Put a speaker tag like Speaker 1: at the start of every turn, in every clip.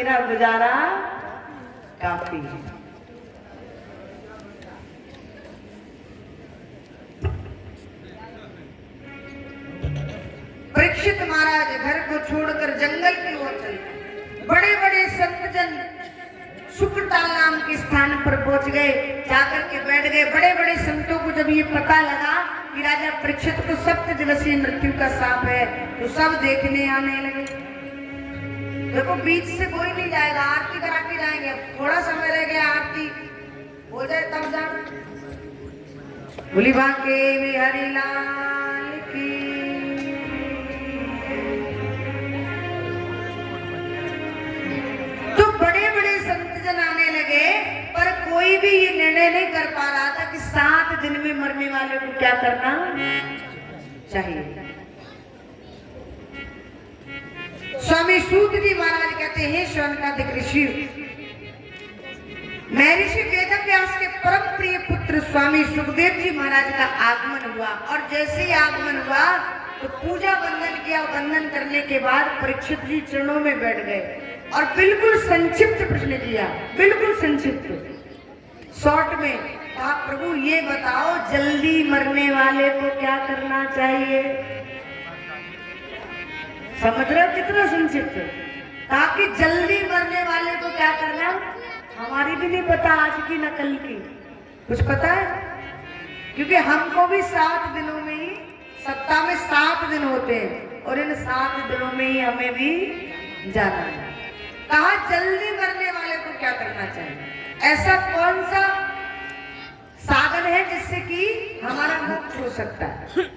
Speaker 1: मेरा गुजारा काफी है। परीक्षित महाराज घर को छोड़कर जंगल की ओर चले। बड़े बड़े संतजन शुक्रताल नाम के स्थान पर पहुंच गए, जाकर के बैठ गए। बड़े बड़े संतों को जब ये पता लगा कि राजा परीक्षित को 7 दिवसीय मृत्यु का सांप है, तो सब देखने आने लगे। देखो बीच से कोई नहीं जाएगा, आरती करा के जाएंगे। थोड़ा समय रह गया, आरती हो जाए तब जा। बोली बांके बिहारी लाल की। तो बड़े बड़े संतजन आने लगे, पर कोई भी ये निर्णय नहीं कर पा रहा था कि 7 दिन में मरने वाले को क्या करना चाहिए। स्वामी सूत जी महाराज कहते हैं, शौनकादिक ऋषि, महर्षि वेदव्यास के परम प्रिय पुत्र स्वामी सुखदेव जी महाराज का आगमन हुआ। और जैसे ही आगमन हुआ तो पूजा वंदन किया। वंदन करने के बाद परीक्षित जी चरणों में बैठ गए और बिल्कुल संक्षिप्त प्रश्न किया, बिल्कुल संक्षिप्त शॉर्ट में कहा, प्रभु ये बताओ जल्दी मरने वाले को क्या करना चाहिए। समझ रहे हो कितना संक्षिप्त, ताकि जल्दी मरने वाले को क्या करना। हमारी भी नहीं पता आज की न कल की, कुछ पता है, क्योंकि हमको भी 7 दिनों में ही, सप्ताह में 7 दिन होते हैं और इन 7 दिनों में ही हमें भी जाना है। कहा जल्दी मरने वाले को क्या करना चाहिए। ऐसा कौन सा साधन है जिससे कि हमारा मोक्ष हो सकता है।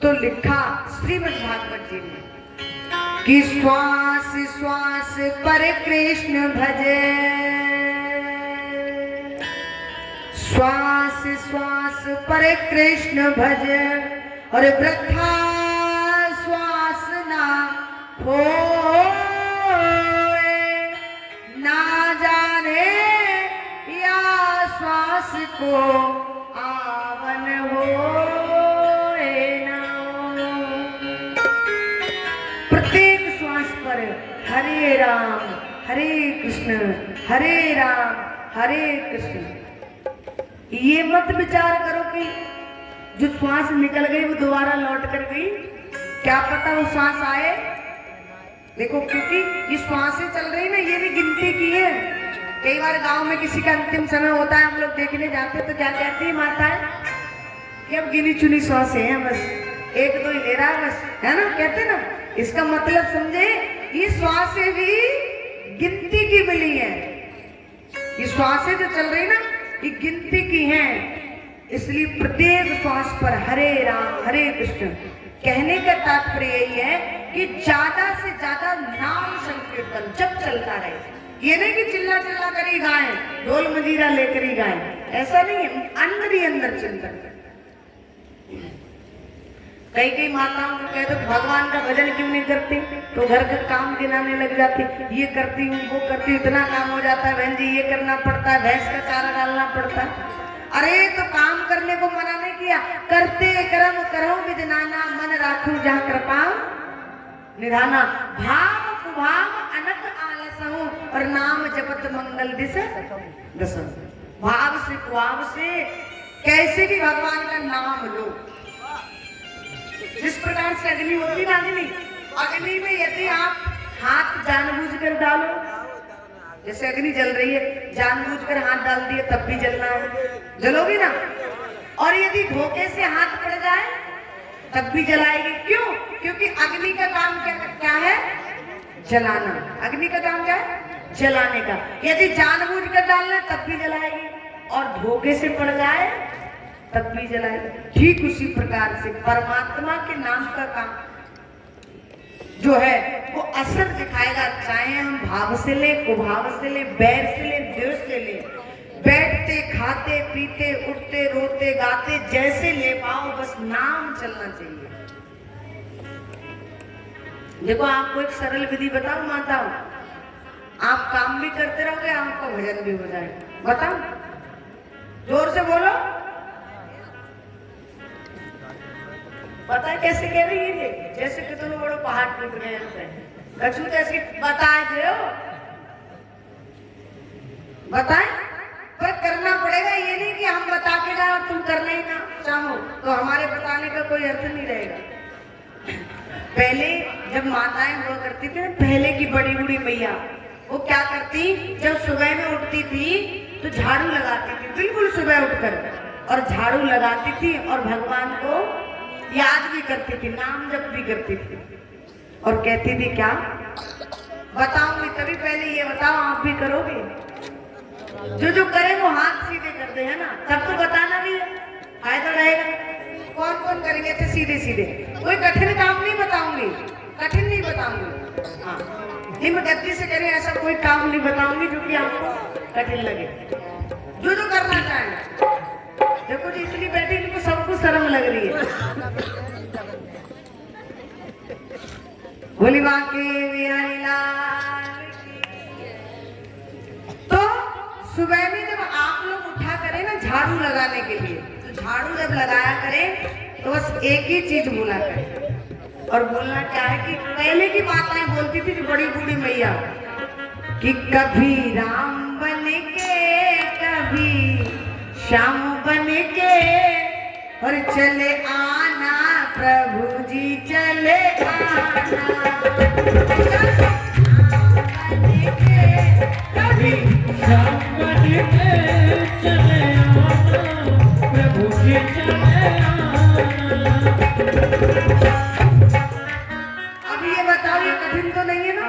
Speaker 1: तो लिखा श्रीमद् भागवत जी ने कि श्वास श्वास पर कृष्ण भजे, श्वास श्वास पर कृष्ण भजे, और वृथा श्वास ना होए, ना जाने या श्वास को आवन होए ना हो। प्रत्येक श्वास पर हरे राम हरे कृष्ण हरे राम हरे कृष्ण। ये मत विचार करो कि जो श्वास निकल गई वो दोबारा लौट कर गई, क्या पता वो श्वास आए। देखो क्योंकि ये श्वासें चल रही ना, ये भी गिनती की है। कई बार गांव में किसी का अंतिम समय होता है, हम लोग देखने जाते हैं तो क्या कहती है माताएं कि अब गिनी चुनी श्वासें हैं, बस 1-2 ही ले रहा है बस, है ना, कहते ना। इसका मतलब समझे, ये श्वासें भी गिनती की मिली है। ये श्वासें जो चल रही ना ये गिनती की हैं। इसलिए प्रत्येक श्वास पर हरे राम हरे कृष्ण। कहने का तात्पर्य यही है कि ज्यादा से ज्यादा नाम संकीर्तन जब चलता रहे। ये नहीं कि चिल्ला चिल्ला कर ही गाएं, ढोल मजीरा लेकर ही गाएं, ऐसा नहीं है। अंदर ही अंदर चिंतन। कई माताओं को कहते भगवान का भजन क्यों नहीं करती, तो घर का काम गिनाने लग जाती, ये करती हूँ वो करती हूँ, इतना काम हो जाता है बहन जी, ये करना पड़ता है, भैंस का चारा डालना पड़ता है। अरे तो काम करने को मना नहीं किया, करते कर्म करो विदनाना, मन राखू जहाँ कृपा निधाना, भाव कुभाव अनक आलसहूं, और नाम जपत मंगल दिस दसम। भाव से कुभाव से कैसे भी भगवान का नाम लो। जिस प्रकार से अग्नि होती ना, अग्नि में यदि आप हाथ जानबूझकर डालो, जैसे अग्नि जल रही है, जानबूझकर हाथ डाल दिए तब भी जलना है, जलोगी ना। और यदि धोखे से हाथ पड़ जाए तब भी जलाएगी। क्यों? क्योंकि अग्नि का काम क्या है? जलाना। अग्नि का काम क्या है? जलाने का। यदि जानबूझकर डालना तब भी जलाएगी, और धोखे से पड़ जाए तब भी जलाएगी। ठीक उसी प्रकार से परमात्मा के नाम का काम जो है वो असर दिखाएगा, चाहे हम भाव से ले, कुभाव से ले, बैर से ले, द्वेष से ले, बैठते खाते पीते उठते रोते गाते जैसे ले पाओ, बस नाम चलना चाहिए। देखो आपको एक सरल विधि बताओ माताओं, आप काम भी करते रहोगे, आपका भजन भी हो जाएगा। बताओ, जोर से बोलो। पता है कैसे कह रही है? जैसे कि तुम बड़ो पहाड़ टूट गए, कछु तो ऐसे बता दो, बताएं, पर करना पड़ेगा। ये नहीं कि हम बता के जाए और तुम करना ही ना चाहो, तो हमारे बताने का कोई अर्थ नहीं रहेगा। पहले जब माताएं हुआ करती थी, पहले की बड़ी बूढ़ी मैया, वो क्या करती, जब सुबह में उठती थी तो झाड़ू लगाती थी, बिल्कुल सुबह उठकर, और झाड़ू लगाती थी और भगवान को याद भी करती थी, नाम जप भी करती थी, और कहती थी क्या, बताऊंगी तभी, पहले ये बताओ आप भी करोगे? जो जो करे वो हाथ सीधे करते हैं ना, तब तो बताना भी है, फायदा रहेगा। कौन कौन करेंगे ऐसे सीधे सीधे? कोई कठिन काम नहीं बताऊंगी, कठिन नहीं बताऊंगी। हाँ, हिम्मत से करें, ऐसा कोई काम नहीं बताऊंगी जो कि आपको कठिन लगे। जो जो करना चाहे। देखो जी, इसलिए बैठी इनको सबको शर्म लग रही है। बोली बाकी बिहारी लाल की। तो सुबह में जब आप लोग उठा करें ना झाड़ू लगाने के लिए, तो झाड़ू जब लगाया करें तो बस एक ही चीज बोला करें, और बोलना क्या है कि पहले की माताएं बोलती थी, जो बड़ी बूढ़ी मैया, कि कभी राम बन के, कभी श्याम बन के, और चले आना प्रभु जी चले आना,
Speaker 2: कभी श्याम बन के चले आना, प्रभु जी चले आना।
Speaker 1: अब ये बताओ, ये कठिन तो नहीं है ना?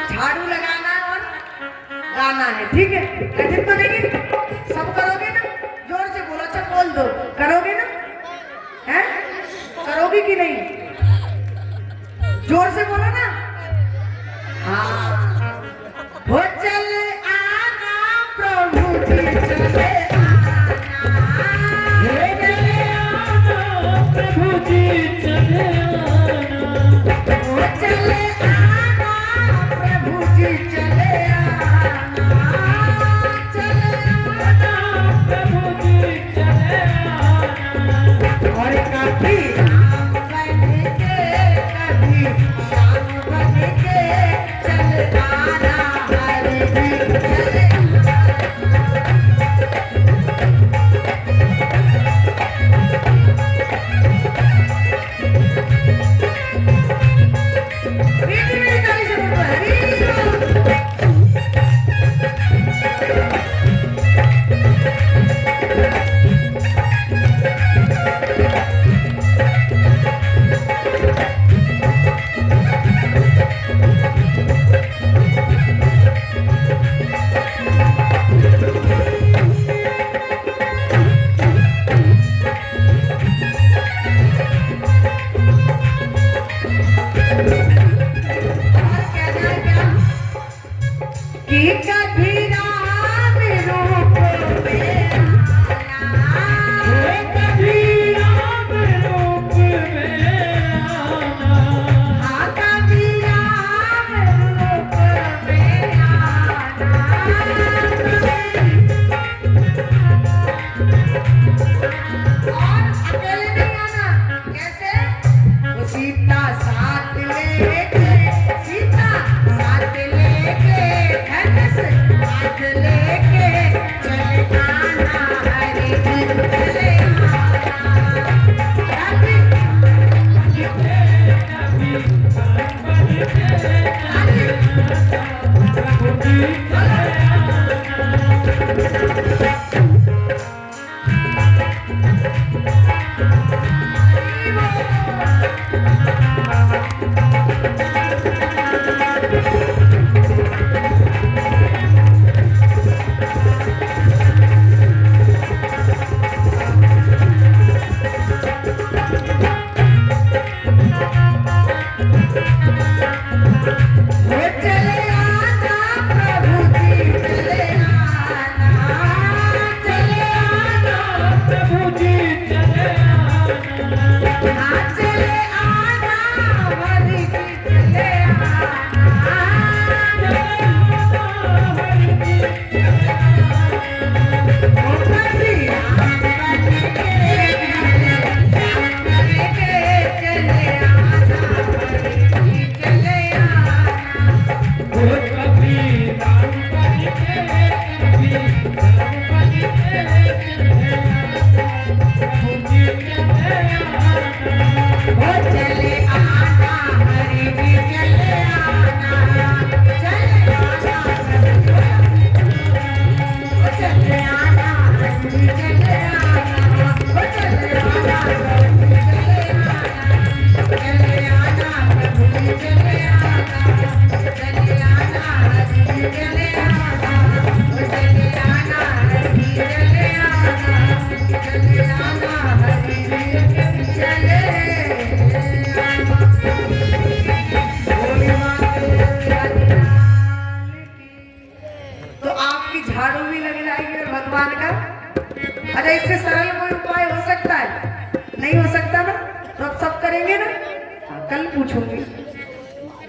Speaker 1: झाड़ू लगाना और गाना है, ठीक है, कठिन तो नहीं है? सब करोगे ना? जोर से बोलो, अच्छा बोल दो, करोगे ना? हैं? करोगी कि नहीं? जोर से बोलो ना। हाँ, हो चले आना प्रभु जी चले आना,
Speaker 2: चले आना प्रभु जी चले आना,
Speaker 1: हो चले आना प्रभु जी चले आना, चले
Speaker 2: आना प्रभु जी चले आना।
Speaker 1: और कभी राम बन के, कभी श्याम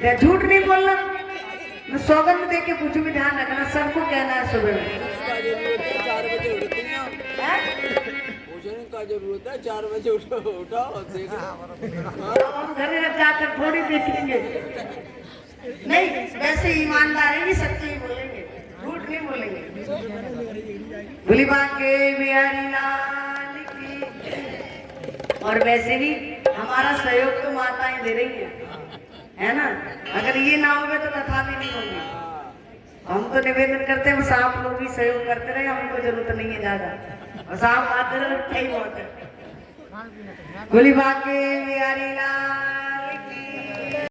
Speaker 1: क्या झूठ नहीं बोलना? मैं सौगंध दे के पूछूंगी, ध्यान रखना, सबको कहना है सुबह में।
Speaker 3: का जरूरत है 4 बजे उठती हैं
Speaker 1: हैं?
Speaker 3: पूछने का जरूरत है 4 बजे उठाओ देखो
Speaker 1: हम घर में जाकर थोड़ी देखेंगे। नहीं, वैसे ईमानदार है, सच्चे ही बोलेंगे, झूठ नहीं बोलेंगे। भोली बांके बिहारी लाल की। और वैसे भी हमारा सहयोग तो माताएं दे रही है ना? अगर ये ना होवे तो कथा भी नहीं होगी। हम तो निवेदन करते हैं, साहब लोग भी सहयोग करते रहे, हमको जरूरत नहीं है ज्यादा, और साहब आते रहे, यही बहुत है। भोली बांके बिहारी लाल